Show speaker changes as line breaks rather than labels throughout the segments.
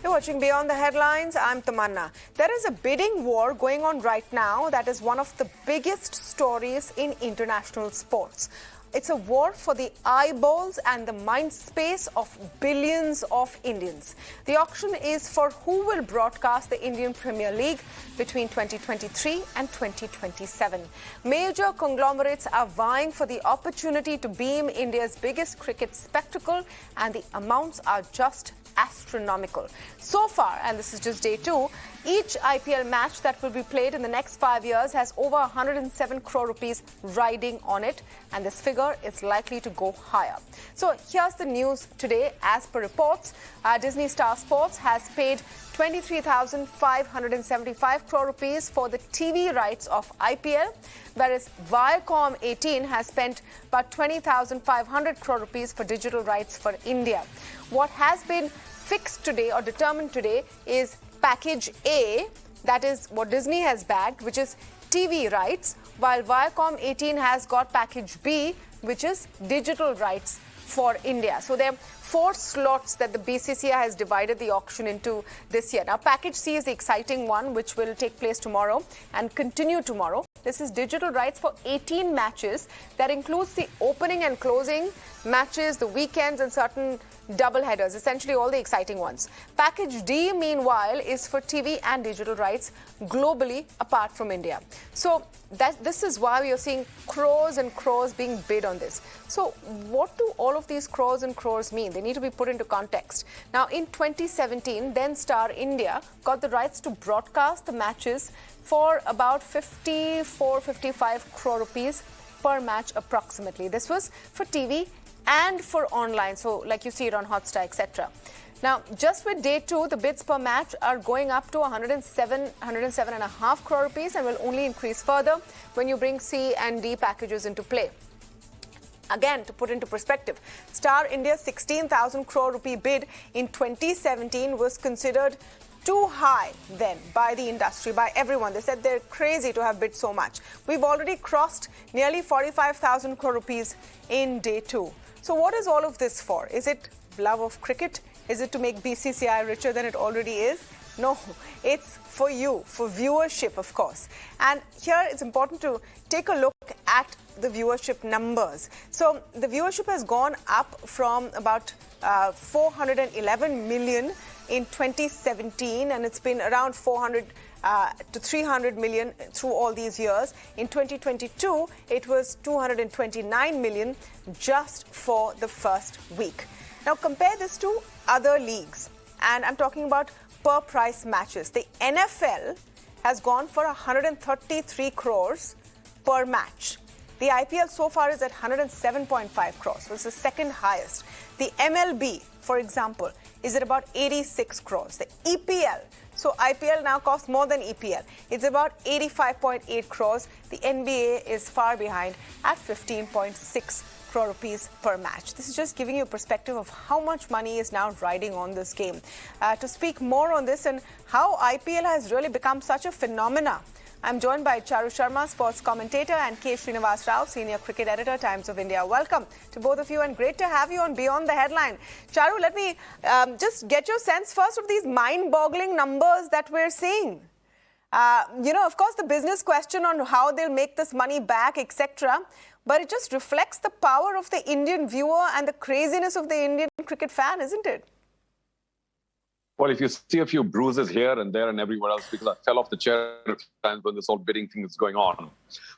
You're watching Beyond the Headlines. I'm Tamanna. There is a bidding war going on right now that is one of the biggest stories in international sports. It's a war for the eyeballs and the mind space of billions of Indians. The auction is for who will broadcast the Indian Premier League between 2023 and 2027. Major conglomerates are vying for the opportunity to beam India's biggest cricket spectacle, and the amounts are just astronomical. So far, and this is just day 2, each IPL match that will be played in the next 5 years has over 107 crore rupees riding on it, and this figure is likely to go higher. So here's the news today. As per reports, Disney Star Sports has paid 23,575 crore rupees for the TV rights of IPL, whereas Viacom 18 has spent about 20,500 crore rupees for digital rights for India. What has been fixed today or determined today is Package A, that is what Disney has bagged, which is TV rights, while Viacom 18 has got Package B, which is digital rights for India. So there are 4 slots that the BCCI has divided the auction into this year. Now, Package C is the exciting one, which will take place tomorrow and continue tomorrow. This is digital rights for 18 matches. That includes the opening and closing matches, the weekends, and certain double headers, essentially all the exciting ones. Package D, meanwhile, is for TV and digital rights globally apart from India. So this is why we are seeing crores and crores being bid on this. So what do all of these crores and crores mean? They need to be put into context. Now, in 2017, then Star India got the rights to broadcast the matches for about 54-55 crore rupees per match approximately. This was for TV and for online, so like you see it on Hotstar, etc. Now, just with day 2, the bids per match are going up to 107.5 crore rupees and will only increase further when you bring C and D packages into play. Again, to put into perspective, Star India's 16,000 crore rupee bid in 2017 was considered too high then by the industry, by everyone. They said they're crazy to have bid so much. We've already crossed nearly 45,000 crore rupees in day 2. So what is all of this for? Is it love of cricket? Is it to make BCCI richer than it already is? No, it's for you, for viewership, of course. And here it's important to take a look at the viewership numbers. So the viewership has gone up from about 411 million in 2017, and it's been around 400 to 300 million through all these years. In 2022, it was 229 million just for the first week. Now compare this to other leagues, and I'm talking about per price matches. The NFL has gone for 133 crores per match. The IPL so far is at 107.5 crores, so it's the second highest. The MLB, for example, is at about 86 crores. The EPL, so IPL now costs more than EPL. It's about 85.8 crores. The NBA is far behind at 15.6 crore rupees per match. This is just giving you a perspective of how much money is now riding on this game. To speak more on this and how IPL has really become such a phenomena, I'm joined by Charu Sharma, sports commentator, and K Shriniwas Rao, senior cricket editor, Times of India. Welcome to both of you, and great to have you on Beyond the Headline. Charu, let me just get your sense first of these mind-boggling numbers that we're seeing. Of course, the business question on how they'll make this money back, etc., but it just reflects the power of the Indian viewer and the craziness of the Indian cricket fan, isn't it?
Well, if you see a few bruises here and there and everywhere else, because I fell off the chair a few times when this whole bidding thing is going on.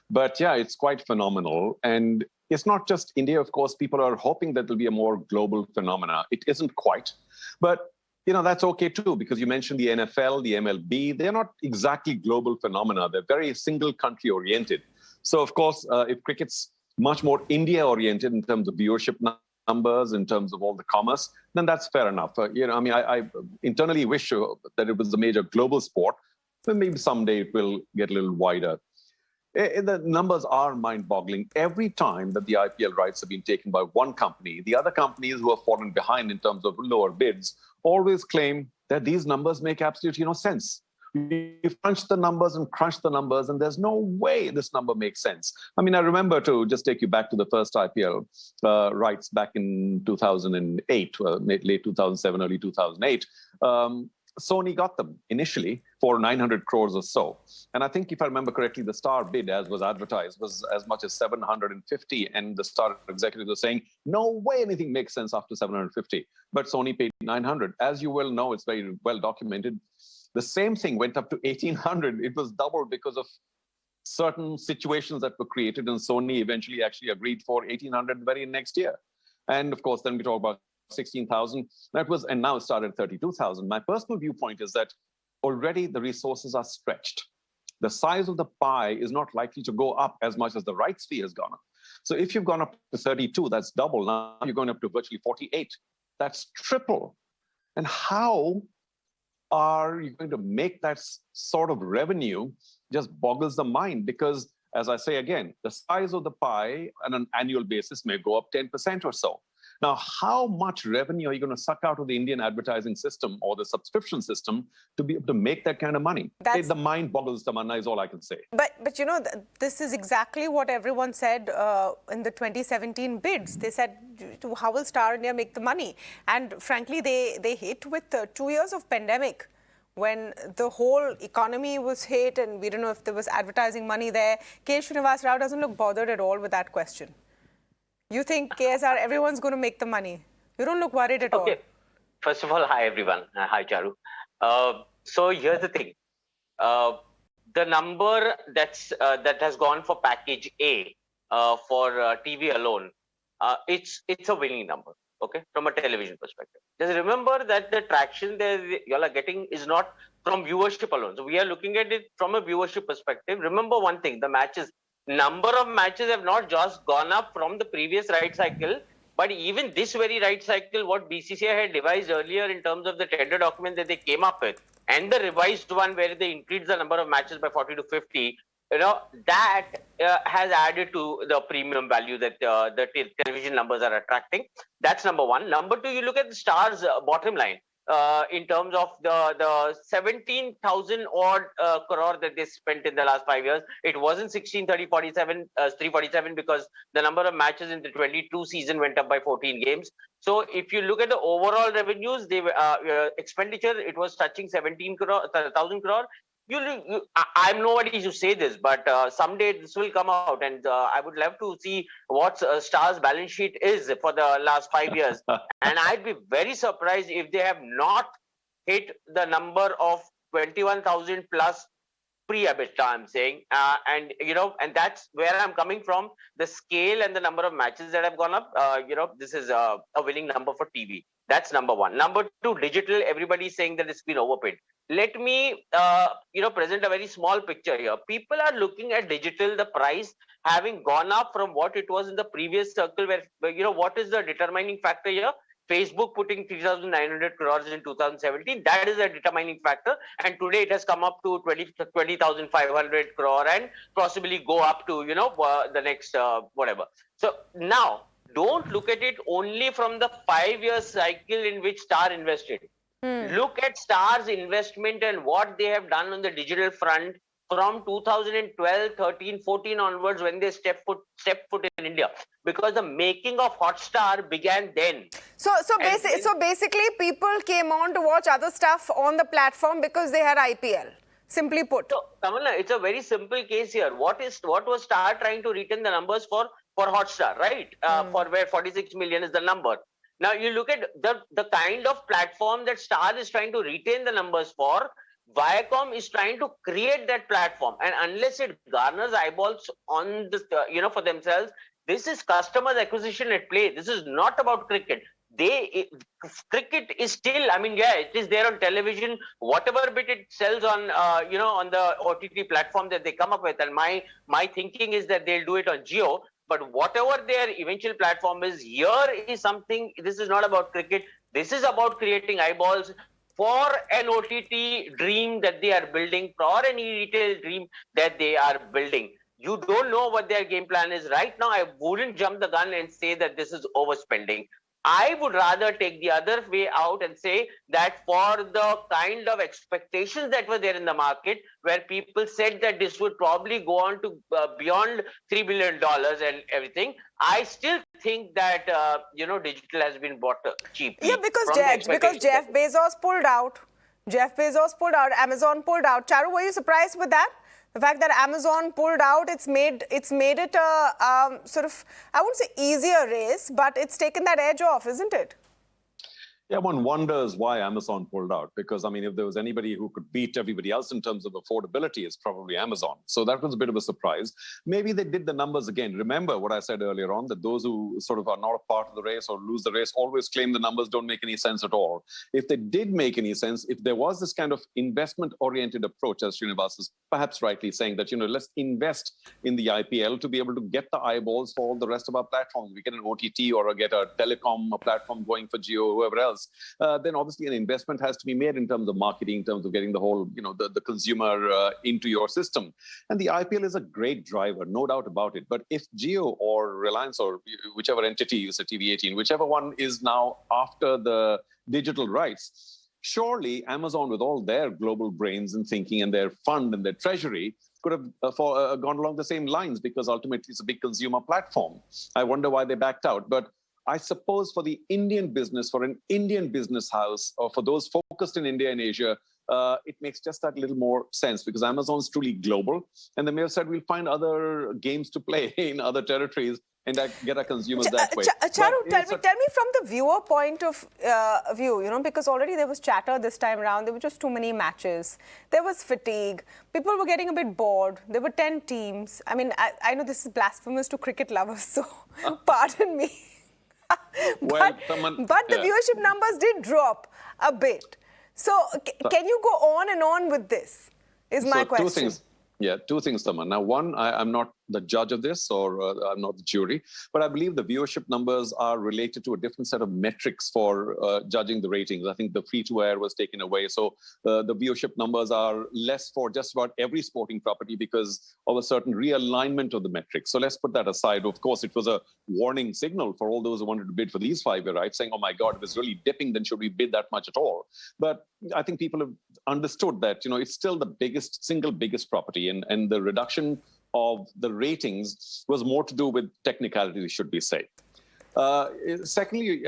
But yeah, it's quite phenomenal. And it's not just India, of course. People are hoping that there'll be a more global phenomena. It isn't quite. But, that's okay too, because you mentioned the NFL, the MLB. They're not exactly global phenomena. They're very single country oriented. So, of course, if cricket's much more India oriented in terms of viewership numbers, in terms of all the commerce, then that's fair enough. I internally wish that it was a major global sport, but maybe someday it will get a little wider. The numbers are mind-boggling. Every time that the IPL rights have been taken by one company, the other companies who have fallen behind in terms of lower bids always claim that these numbers make absolutely no sense. You've crunched the numbers and crushed the numbers, and there's no way this number makes sense. I mean, I remember, to just take you back to the first IPL rights back in 2008, late 2007, early 2008. Sony got them initially for 900 crores or so. And I think if I remember correctly, the Star bid, as was advertised, was as much as 750. And the Star executives were saying, no way anything makes sense after 750. But Sony paid 900. As you well know, it's very well documented. The same thing went up to 1800. It was doubled because of certain situations that were created, and Sony eventually actually agreed for 1800 the very next year. And of course, then we talk about 16,000. That was, and now it started at 32,000. My personal viewpoint is that already the resources are stretched. The size of the pie is not likely to go up as much as the rights fee has gone up. So if you've gone up to 32, that's double. Now you're going up to virtually 48. That's triple. And how are you going to make that sort of revenue just boggles the mind? Because, as I say again, the size of the pie on an annual basis may go up 10% or so. Now, how much revenue are you going to suck out of the Indian advertising system or the subscription system to be able to make that kind of money? The mind boggles, Tamanna, is all I can say.
But you know, this is exactly what everyone said in the 2017 bids. They said, how will Star India make the money? And frankly, they hit with 2 years of pandemic, when the whole economy was hit and we don't know if there was advertising money there. K Shriniwas Rao doesn't look bothered at all with that question. You think, KSR, everyone's going to make the money? You don't look worried at all.
Okay. First of all, hi, everyone. Hi, Charu. So here's the thing. The number that has gone for package A for TV alone, it's a winning number, okay, from a television perspective. Just remember that the traction that y'all are getting is not from viewership alone. So we are looking at it from a viewership perspective. Remember one thing, the matches, number of matches have not just gone up from the previous right cycle, but even this very right cycle, what BCCI had devised earlier in terms of the tender document that they came up with, and the revised one where they increased the number of matches by 40 to 50, you know, that has added to the premium value that the television numbers are attracting. That's number one. Number two, you look at the Star's bottom line. In terms of the 17,000 odd crore that they spent in the last 5 years. It wasn't 347 because the number of matches in the 22 season went up by 14 games. So if you look at the overall revenues, they expenditure, it was touching 17,000 crore. I'm nobody to say this, but someday this will come out, and I would love to see what Star's balance sheet is for the last 5 years. And I'd be very surprised if they have not hit the number of 21,000 plus pre-EBITDA, I'm saying. And, you know, and that's where I'm coming from. The scale and the number of matches that have gone up, you know, this is a winning number for TV. That's number one. Number two, digital, everybody's saying that it's been overpaid. Let me, you know, present a very small picture here. People are looking at digital, the price having gone up from what it was in the previous circle where, you know, what is the determining factor here? Facebook putting 3,900 crores in 2017, that is a determining factor. And today it has come up to 20,500 crore and possibly go up to, you know, the next whatever. So now, don't look at it only from the 5-year cycle in which Star invested. Look at Star's investment and what they have done on the digital front from 2012, 13, 14 onwards when they step foot in India. Because the making of Hotstar began then.
So basically, people came on to watch other stuff on the platform because they had IPL. Simply put.
So, Tamanna, it's a very simple case here. What was Star trying to retain the numbers for Hotstar, right? For where 46 million is the number. Now, you look at the kind of platform that Star is trying to retain the numbers for. Viacom is trying to create that platform, and unless it garners eyeballs on this, you know, for themselves, this is customers acquisition at play. This is not about cricket. Cricket is still, I mean, yeah, it is there on television. Whatever bit it sells on, you know, on the OTT platform that they come up with, and my thinking is that they'll do it on Jio. But whatever their eventual platform is, here is something. This is not about cricket. This is about creating eyeballs for an OTT dream that they are building, for any retail dream that they are building. You don't know what their game plan is. Right now, I wouldn't jump the gun and say that this is overspending. I would rather take the other way out and say that for the kind of expectations that were there in the market, where people said that this would probably go on to beyond $3 billion and everything, I still think that, you know, digital has been bought cheaply.
Yeah, because Jeff Bezos pulled out. Jeff Bezos pulled out, Amazon pulled out. Charu, were you surprised with that? The fact that Amazon pulled out, it's made it a sort of, I wouldn't say easier race, but it's taken that edge off, isn't it?
Yeah, one wonders why Amazon pulled out, because, I mean, if there was anybody who could beat everybody else in terms of affordability, it's probably Amazon. So that was a bit of a surprise. Maybe they did the numbers again. Remember what I said earlier on, that those who sort of are not a part of the race or lose the race always claim the numbers don't make any sense at all. If they did make any sense, if there was this kind of investment-oriented approach, as Srinivas is perhaps rightly saying, that, let's invest in the IPL to be able to get the eyeballs for all the rest of our platforms. We get an OTT or get a telecom platform going for Jio, whoever else. Then obviously an investment has to be made in terms of marketing, in terms of getting the whole, the consumer into your system. And the IPL is a great driver, no doubt about it. But if Jio or Reliance or whichever entity, you said TV18, whichever one is now after the digital rights, surely Amazon, with all their global brains and thinking and their fund and their treasury, could have gone along the same lines, because ultimately it's a big consumer platform. I wonder why they backed out. But I suppose for the Indian business, for an Indian business house, or for those focused in India and Asia, it makes just that little more sense, because Amazon is truly global. And they may have said, we'll find other games to play in other territories and get our consumers that way.
Charu, tell me from the viewer point of view, because already there was chatter this time around. There were just too many matches. There was fatigue. People were getting a bit bored. There were 10 teams. I mean, I know this is blasphemous to cricket lovers, so pardon me. but the viewership numbers did drop a bit. So can you go on and on with this, is my question.
Two things, Tamanna. Now, one, I'm not the judge of this, or I'm not the jury, but I believe the viewership numbers are related to a different set of metrics for judging the ratings. I think the free-to-air was taken away. So the viewership numbers are less for just about every sporting property because of a certain realignment of the metrics. So let's put that aside. Of course, it was a warning signal for all those who wanted to bid for these 5-year rights, saying, oh my God, if it's really dipping, then should we bid that much at all? But I think people have understood that, it's still the single biggest property, and the reduction of the ratings was more to do with technicalities, should we say. Secondly,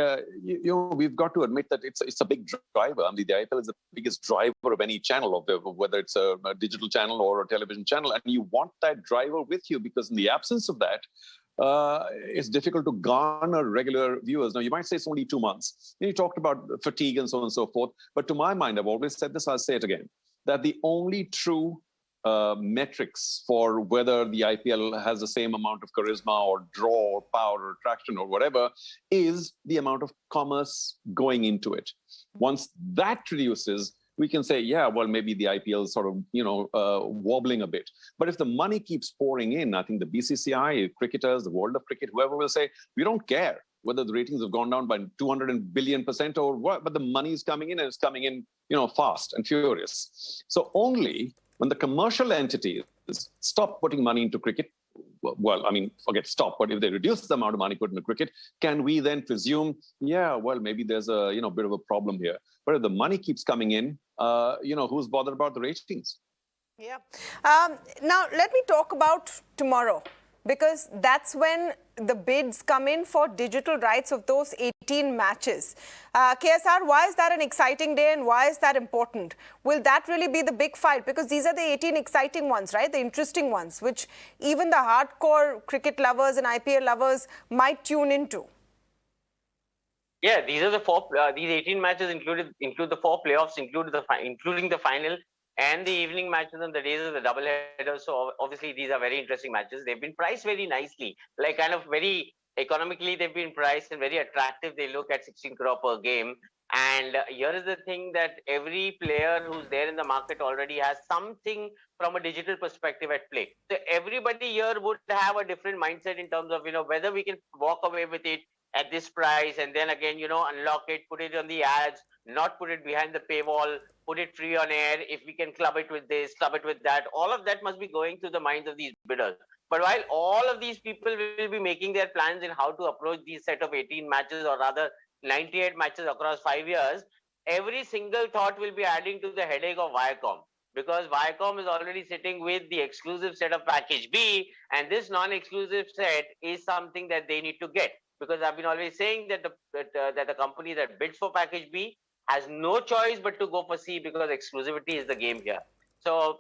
we've got to admit that it's a big driver. I mean, the IPL is the biggest driver of any channel, whether it's a digital channel or a television channel, and you want that driver with you, because in the absence of that, it's difficult to garner regular viewers. Now, you might say it's only 2 months. You talked about fatigue and so on and so forth. But to my mind, I've always said this, I'll say it again, that the only true metrics for whether the IPL has the same amount of charisma or draw or power or attraction or whatever is the amount of commerce going into it. Once that reduces, we can say, yeah, well, maybe the IPL is sort of, wobbling a bit. But if the money keeps pouring in, I think the BCCI, cricketers, the world of cricket, whoever will say, we don't care whether the ratings have gone down by 200 billion% or what, but the money is coming in, and it's coming in, fast and furious. So only when the commercial entities stop putting money into cricket, well, I mean, forget stop, but if they reduce the amount of money put into cricket, can we then presume, yeah, well, maybe there's a, bit of a problem here. But if the money keeps coming in, who's bothered about the ratings?
Yeah. Now, let me talk about tomorrow, because that's when the bids come in for digital rights of those 18 matches. KSR, why is that an exciting day, and why is that important? Will that really be the big fight? Because these are the 18 exciting ones, right? The interesting ones, which even the hardcore cricket lovers and IPL lovers might tune into.
Yeah, these are the these 18 matches include the 4 playoffs, including the final, and the evening matches on the days of the double header. So obviously these are very interesting matches. They've been priced very nicely, like kind of very economically they've been priced and very attractive. They look at 16 crore per game. And here is the thing, that every player who's there in the market already has something from a digital perspective at play. So everybody here would have a different mindset in terms of, whether we can walk away with it at this price and then again, unlock it, put it on the ads, not put it behind the paywall, put it free on air. If we can club it with this, club it with that, all of that must be going through the minds of these bidders. But while all of these people will be making their plans in how to approach these set of 18 matches, or rather 98 matches across 5 years, every single thought will be adding to the headache of Viacom. Because Viacom is already sitting with the exclusive set of package B, and this non-exclusive set is something that they need to get. Because I've been always saying that the company that bids for package B has no choice but to go for C because exclusivity is the game here. So,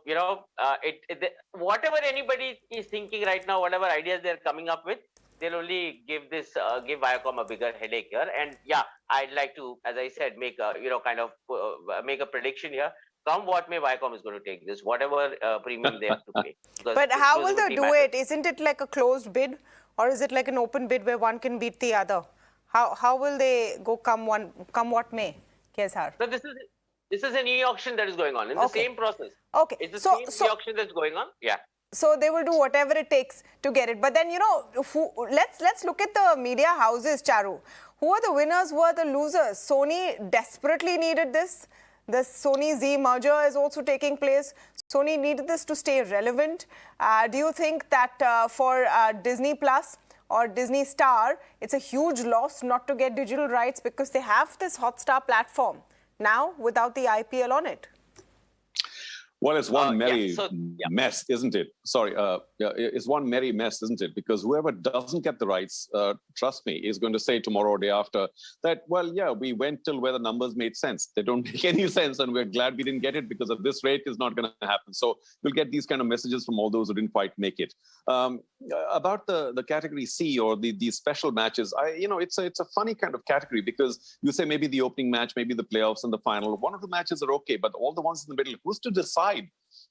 whatever anybody is thinking right now, whatever ideas they're coming up with, they'll only give Viacom a bigger headache here. And yeah, I'd like to, as I said, make a, make a prediction here. Come what may, Viacom is going to take this, whatever premium they have to pay.
But how will they
Exclusivity
do
matters.
it? Isn't it like a closed bid, or is it like an open bid where one can beat the other? How will they go come what may, KSR?
So this is an e-auction that is going on in the same process.
Okay.
It's the same e-auction that's going on. Yeah.
So they will do whatever it takes to get it. But then, let's look at the media houses, Charu. Who are the winners? Who are the losers? Sony desperately needed this. The Sony Z merger is also taking place. Sony needed this to stay relevant. Do you think that for Disney Plus or Disney Star, it's a huge loss not to get digital rights because they have this Hotstar platform now without the IPL on it?
Well, it's one merry mess, isn't it? Sorry, it's one merry mess, isn't it? Because whoever doesn't get the rights, trust me, is going to say tomorrow or day after that, well, yeah, we went till where the numbers made sense. They don't make any sense, and we're glad we didn't get it because at this rate, it's not going to happen. So we'll get these kind of messages from all those who didn't quite make it. About the category C or these special matches, it's a funny kind of category because you say maybe the opening match, maybe the playoffs and the final. One of the matches are okay, but all the ones in the middle, who's to decide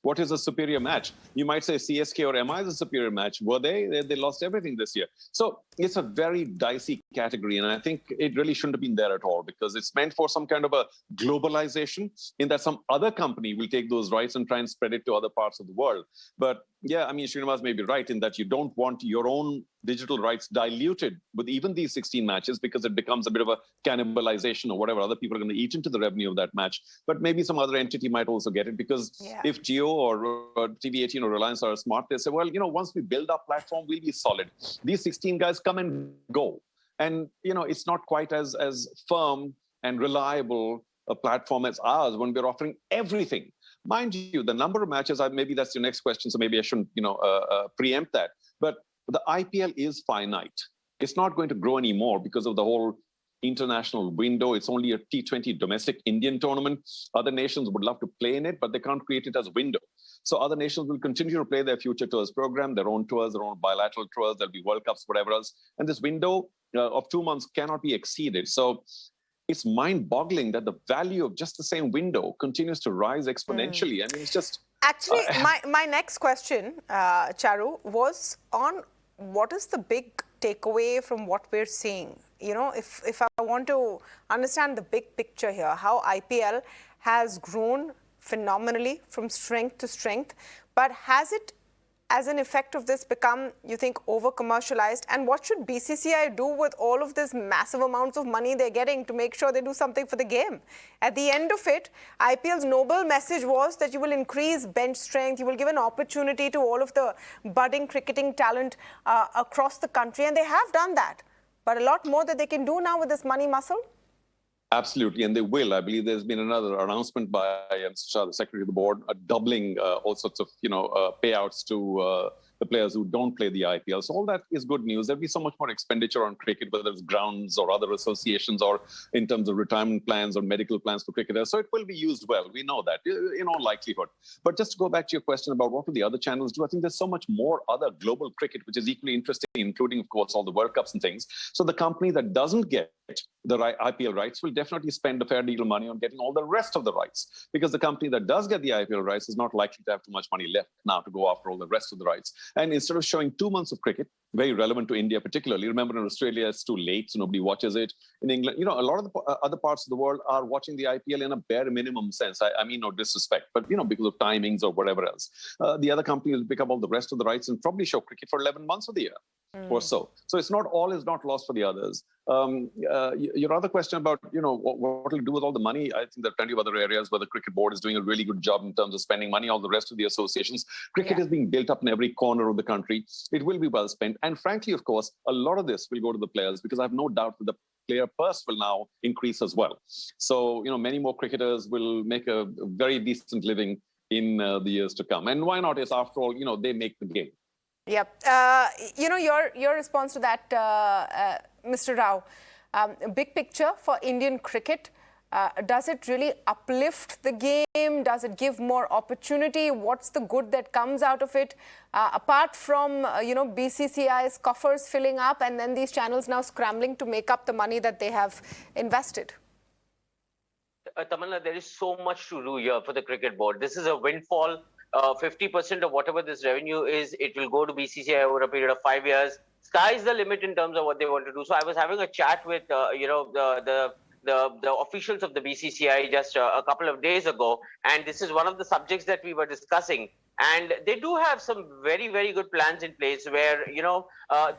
what is a superior match? You might say CSK or MI is a superior match. Were they? They lost everything this year. So it's a very dicey category. And I think it really shouldn't have been there at all because it's meant for some kind of a globalization in that some other company will take those rights and try and spread it to other parts of the world. But yeah, I mean, Srinivas may be right in that you don't want your own digital rights diluted with even these 16 matches because it becomes a bit of a cannibalization or whatever. Other people are going to eat into the revenue of that match. But maybe some other entity might also get it because if Jio or TV18 or Reliance are smart, they say, well, once we build our platform, we'll be solid. These 16 guys come and go. And, it's not quite as firm and reliable a platform as ours when we're offering everything. Mind you, the number of matches, maybe that's your next question, so maybe I shouldn't, preempt that. But the IPL is finite. It's not going to grow anymore because of the whole international window. It's only a T20 domestic Indian tournament. Other nations would love to play in it, but they can't create it as a window. So other nations will continue to play their future tours program, their own tours, their own bilateral tours. There'll be World Cups, whatever else. And this window of 2 months cannot be exceeded. So it's mind-boggling that the value of just the same window continues to rise exponentially. I mean, it's just...
Actually, my next question, Charu, was on what is the big takeaway from what we're seeing? If I want to understand the big picture here, how IPL has grown phenomenally from strength to strength, but has it, as an effect of this, become, you think, over-commercialized? And what should BCCI do with all of this massive amounts of money they're getting to make sure they do something for the game? At the end of it, IPL's noble message was that you will increase bench strength, you will give an opportunity to all of the budding cricketing talent across the country, and they have done that. But a lot more that they can do now with this money muscle?
Absolutely, and they will. I believe there's been another announcement by Mr. Shah, the Secretary of the Board, doubling all sorts of payouts to the players who don't play the IPL. So all that is good news. There'll be so much more expenditure on cricket, whether it's grounds or other associations or in terms of retirement plans or medical plans for cricketers. So it will be used well. We know that, in all likelihood. But just to go back to your question about what will the other channels do, I think there's so much more other global cricket, which is equally interesting, including, of course, all the World Cups and things. So the company that doesn't get the IPL rights will definitely spend a fair deal of money on getting all the rest of the rights, because the company that does get the IPL rights is not likely to have too much money left now to go after all the rest of the rights. And instead of showing 2 months of cricket, very relevant to India particularly, remember in Australia it's too late, so nobody watches it. In England, a lot of the other parts of the world are watching the IPL in a bare minimum sense. I mean, no disrespect, but because of timings or whatever else. The other companies will pick up all the rest of the rights and probably show cricket for 11 months of the year or so. So it's not all is not lost for the others. Your other question about what will it do with all the money? I think there are plenty of other areas where the cricket board is doing a really good job in terms of spending money. All the rest of the associations, cricket is being built up in every corner of the country. It will be well spent, and frankly, of course, a lot of this will go to the players, because I have no doubt that the player purse will now increase as well. So many more cricketers will make a very decent living in the years to come. And why not? Is after all, they make the game.
Yep. Your response to that, Mr. Rao, big picture for Indian cricket, Does it really uplift the game? Does it give more opportunity? What's the good that comes out of it? Apart from, BCCI's coffers filling up and then these channels now scrambling to make up the money that they have invested.
Tamanna, there is so much to do here for the cricket board. This is a windfall. 50% of whatever this revenue is, it will go to BCCI over a period of 5 years. Sky's the limit in terms of what they want to do. So I was having a chat with, the officials of the BCCI just a couple of days ago, and this is one of the subjects that we were discussing. And they do have some very, very good plans in place where,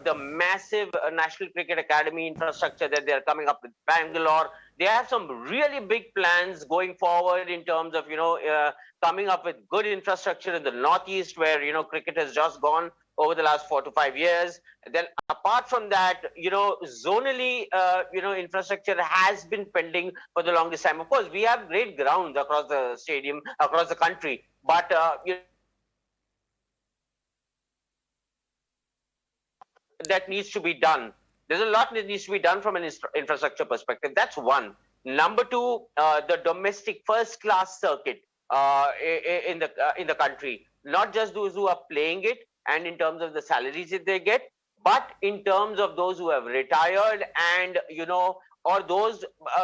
the massive National Cricket Academy infrastructure that they're coming up with Bangalore, they have some really big plans going forward in terms of, coming up with good infrastructure in the Northeast where, cricket has just gone over the last 4 to 5 years. Then apart from that, zonally, infrastructure has been pending for the longest time. Of course, we have great grounds across the stadium, across the country, but, that needs to be done. There's a lot that needs to be done from an infrastructure perspective. That's one. Number two, the domestic first-class circuit in the country. Not just those who are playing it and in terms of the salaries that they get, but in terms of those who have retired and or those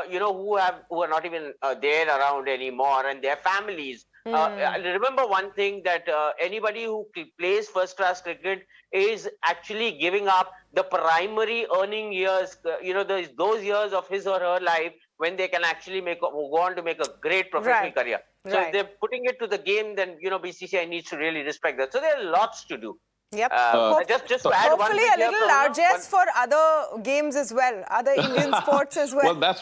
who are not even there around anymore and their families. Remember one thing, that anybody who plays first-class cricket is actually giving up the primary earning years, those years of his or her life when they can actually go on to make a great professional career. So if they're putting it to the game, then BCCI needs to really respect that. So there are lots to do.
Yep.
Just to add
hopefully a little largesse for other games as well, other Indian sports as well.
Well, that's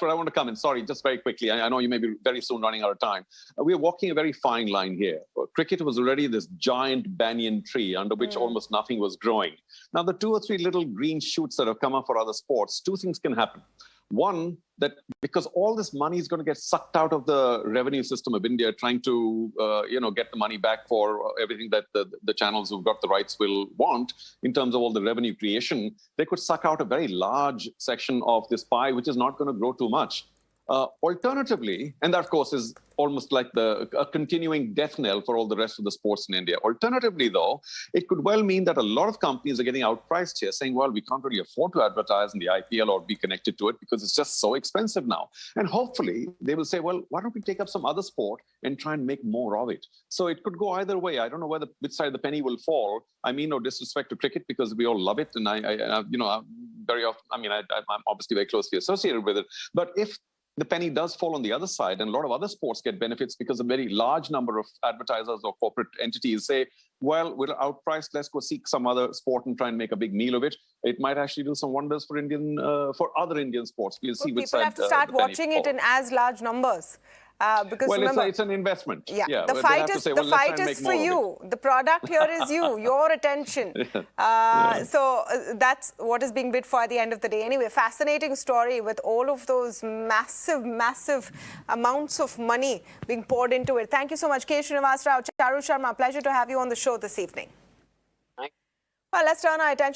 where I want to come in. Sorry, just very quickly. I know you may be very soon running out of time. We're walking a very fine line here. Cricket was already this giant banyan tree under which almost nothing was growing. Now, the 2 or 3 little green shoots that have come up for other sports, 2 things can happen. One, that because all this money is going to get sucked out of the revenue system of India, trying to, get the money back for everything that the channels who've got the rights will want in terms of all the revenue creation, they could suck out a very large section of this pie, which is not going to grow too much. Alternatively, and that, of course, is almost like a continuing death knell for all the rest of the sports in India. Alternatively, though, it could well mean that a lot of companies are getting outpriced here, saying, well, we can't really afford to advertise in the IPL or be connected to it because it's just so expensive now. And hopefully, they will say, well, why don't we take up some other sport and try and make more of it? So it could go either way. I don't know which side the penny will fall. I mean no disrespect to cricket because we all love it. And I'm very often, I'm obviously very closely associated with it. But if the penny does fall on the other side, and a lot of other sports get benefits because a very large number of advertisers or corporate entities say, well, we're outpriced, let's go seek some other sport and try and make a big meal of it. It might actually do some wonders for other Indian sports. We'll see which side
people have to start watching it in as large numbers. Because remember,
it's an investment.
Yeah, the fight is for you. The product here is you, your attention. So that's what is being bid for at the end of the day. Anyway, fascinating story with all of those massive amounts of money being poured into it. Thank you so much, K Shriniwas Rao, Charu Sharma. Pleasure to have you on the show this evening. Well, let's turn our attention